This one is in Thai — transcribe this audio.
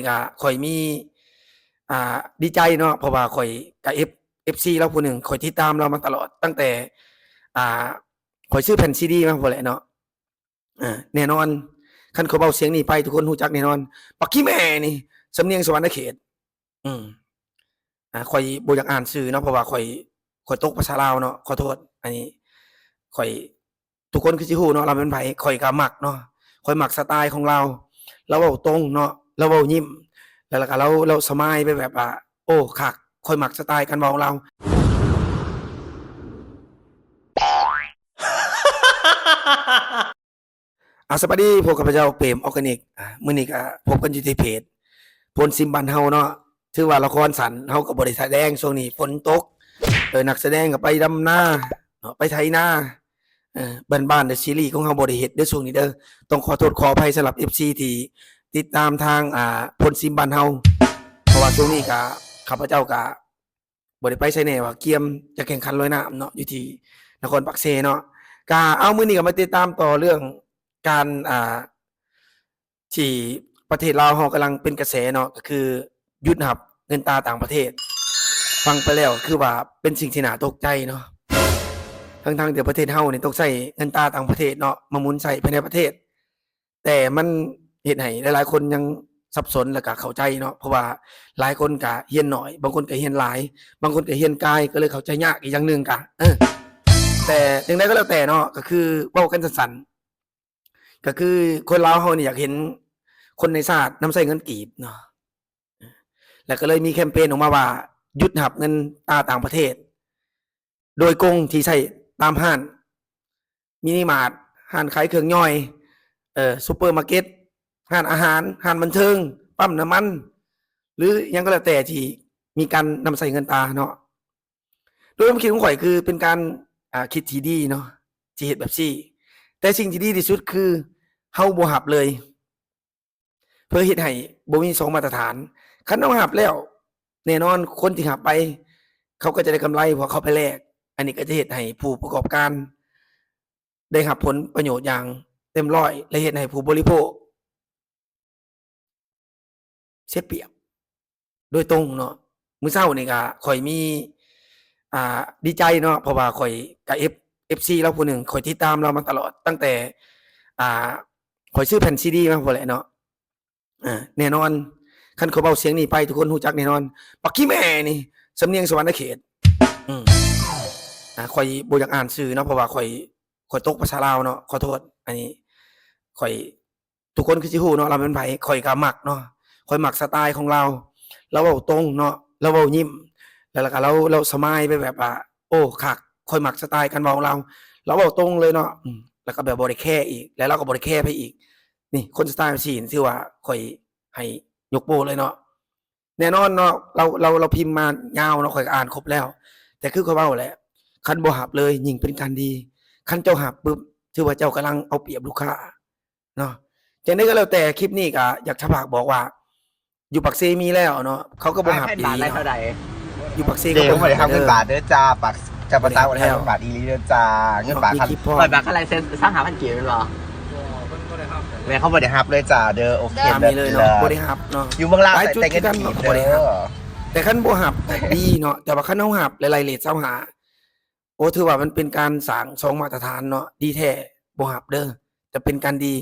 ก็ข่อยมีดีใจเนาะเพราะว่าข่อยก็FC เราผู้หนึ่งข่อยติดตามเรามาตลอดตั้งแต่อ่าข่อยซื้อแผ่นซีดีมาพู้นแหละเนาะแน่นอนคันเขาเว้าเสียงนี้ไปทุกคนรู้จักแน่นอนบักขี้แม่นี่สำเนียงสวรรณเขตอืมข่อยบ่อยากอ่านชื่อเนาะเพราะว่าข่อยตกภาษาลาวเนาะขอโทษอันนี้ข่อยทุกคนคือสิฮู้เนาะเราเป็นไผข่อยก็มักเนาะข่อยมักสไตล์ของเราเราเว้าตรงเนาะเราเว้ายิ้มแล้วก็เราสมายไปแบบว่าโอ้คักข่อยมักสไตล์การเว้าของเรา สวัสดีพบกับข้าพเจ้าเปรมออร์แกนิกมื้อนี้ก็พบกันอยู่ที่เพจพลซิมบ้านเฮาเนาะถือว่าละครสั้นเฮาก็บ่ได้แสดงช่วงนี้ฝนตกนักแสดงก็ไปดำนาเนาะไปไถนาบ้านๆเดอะซีรีส์ของเฮาบ่ได้เฮ็ดเด้อช่วงนี้เด้อต้องขอโทษขออภัยสำหรับ FC ที่ติดตามทางพลซิมบ้านเฮาเพราะว่าช่วงนี้ก็ข้าพเจ้าก็บ่ได้ไปไสแน่ว่าเกียมจะแข่งขันลอยน้ำเนาะอยู่ที่นครปักเซเนาะก็เอามื้อนี้ก็มาติดตามต่อเรื่องการที่ประเทศลาวเฮากำลังเป็นกระแสเนาะก็คือหยุดรับเงินตราต่างประเทศฟังไปแล้วคือว่าเป็นสิ่งที่น่าตกใจเนาะทั้งๆที่ประเทศเฮานี่ต้องใช้เงินตราต่างประเทศเนาะมาหมุนใช้ภายในประเทศแต่มันเฮ็ดให้หลายๆคนยังสับสนแล้วก็เข้าใจเนาะเพราะว่าหลายคนก็เรียนน้อยบางคนก็เรียนหลายบางคนก็เรียนกายก็เลยเข้าใจยากอีกอย่างหนึ่งก็แต่จั่งใดก็แล้วแต่เนาะก็คือเว้ากันสั้นๆก็คือคนลาวเฮานี่อยากเห็นคนในชาตินำใช้เงินกีบเนาะแล้วก็เลยมีแคมเปญออกมาว่าหยุดรับเงินตราต่างประเทศโดยกงที่ใช้ตามห้านมินิมาร์ทห้านขายเครื่องย่อยซุปเปอร์มาร์เก็ตห้านอาหารห้านบันเทิงปั๊มน้ำมันหรือหยังก็แล้วแต่ที่มีการนำใช้เงินตราเนาะโดยความคิดของข่อยคือเป็นการคิดที่ดีเนาะที่เฮ็ดแบบซี้แต่สิ่งที่ดีที่สุดคือเฮาบ่รับเลยเพื่อเฮ็ดให้บ่มี2มาตรฐานคันเฮารับแล้วแน่นอนคนที่รับไปเขาก็จะได้กำไรเพราะเขาไปแลกอันนี้ก็จะเฮ็ดให้ผู้ประกอบการได้รับผลประโยชน์อย่างเต็มร้อยและเฮ็ดให้ผู้บริโภคเสียเปรียบโดยตรงเนาะมื้อเช้านี่ก็ข้อยมีดีใจเนาะเพราะว่าข้อยก็FC เราผู้หนึ่งข้อยติดตามเรามาตลอดตั้งแต่อ่าข้อยซื้อแผ่นซีดีมาพู้นแหละเนาะแน่นอนคันเขาเว้าเสียงนี้ไปทุกคนรู้จักแน่นอนบักขี้แม่นี่สำเนียงสวรรณเขตอืมข้อยบ่อยากอ่านชื่อเนาะเพราะว่าข้อยตกภาษาลาวเนาะขอโทษอันนี้ข้อยทุกคนคือสิฮู้เนาะเราเป็นไผข้อยก็มักเนาะข้อยมักสไตล์ของเราเราเว้าตรงเนาะเราเว้ายิ้มแล้วก็เราสมายไปแบบว่าโอ้คักข้อยมักสไตล์การเว้าของเราเว้าตรงเลยเนาะแล้วก็แบบบ่ได้แคร์อีกแล้วเราก็บ่ได้แคร์ไผอีกนี่คนสไตล์จั่งซี้ถือว่าข้อยให้ยกโป้เลยเนาะแน่นอนเนาะเราพิมพ์มายาวเนาะข้อยก็อ่านครบแล้วแต่คือข้อยเว้าแหละคันบ่รับเลยยิ่งเป็นการดีคันเจ้ารับปึ๊บถือว่าเจ้ากำลังเอาเปรียบลูกค้าเนาะจังได๋ก็แล้วแต่คลิปนี้ก็อยากจะฝากบอกว่าอยู่ปักเซมีแล้วเนาะเขาก็บ่รับอีหลีเนาะอยู่ปักเซก็บ่บ่ได้รับเงินบาทเด้อจ้าปักจะบ่ตามบ่ได้รับเงินบาทอีหลีเด้อจ้าเงินบาทคันเปิดบัตรอะไรเซ็น3,500 กีบแม่นบ่แม่เขาบ่ได้รับเลยจ้าเด้อโอเคมีเลยเนาะบ่ได้รับเนาะอยู่เมืองลาวใส่แต่เงินกีบเด้อแต่คันบ่รับดีเนาะแต่ว่าคันเฮารับหลายๆเรต25โอ้ถือว่ามันเป็นการสร้าง2มาตรฐานเนาะดีแท้บ่รับเด้อแต่เป็นการดี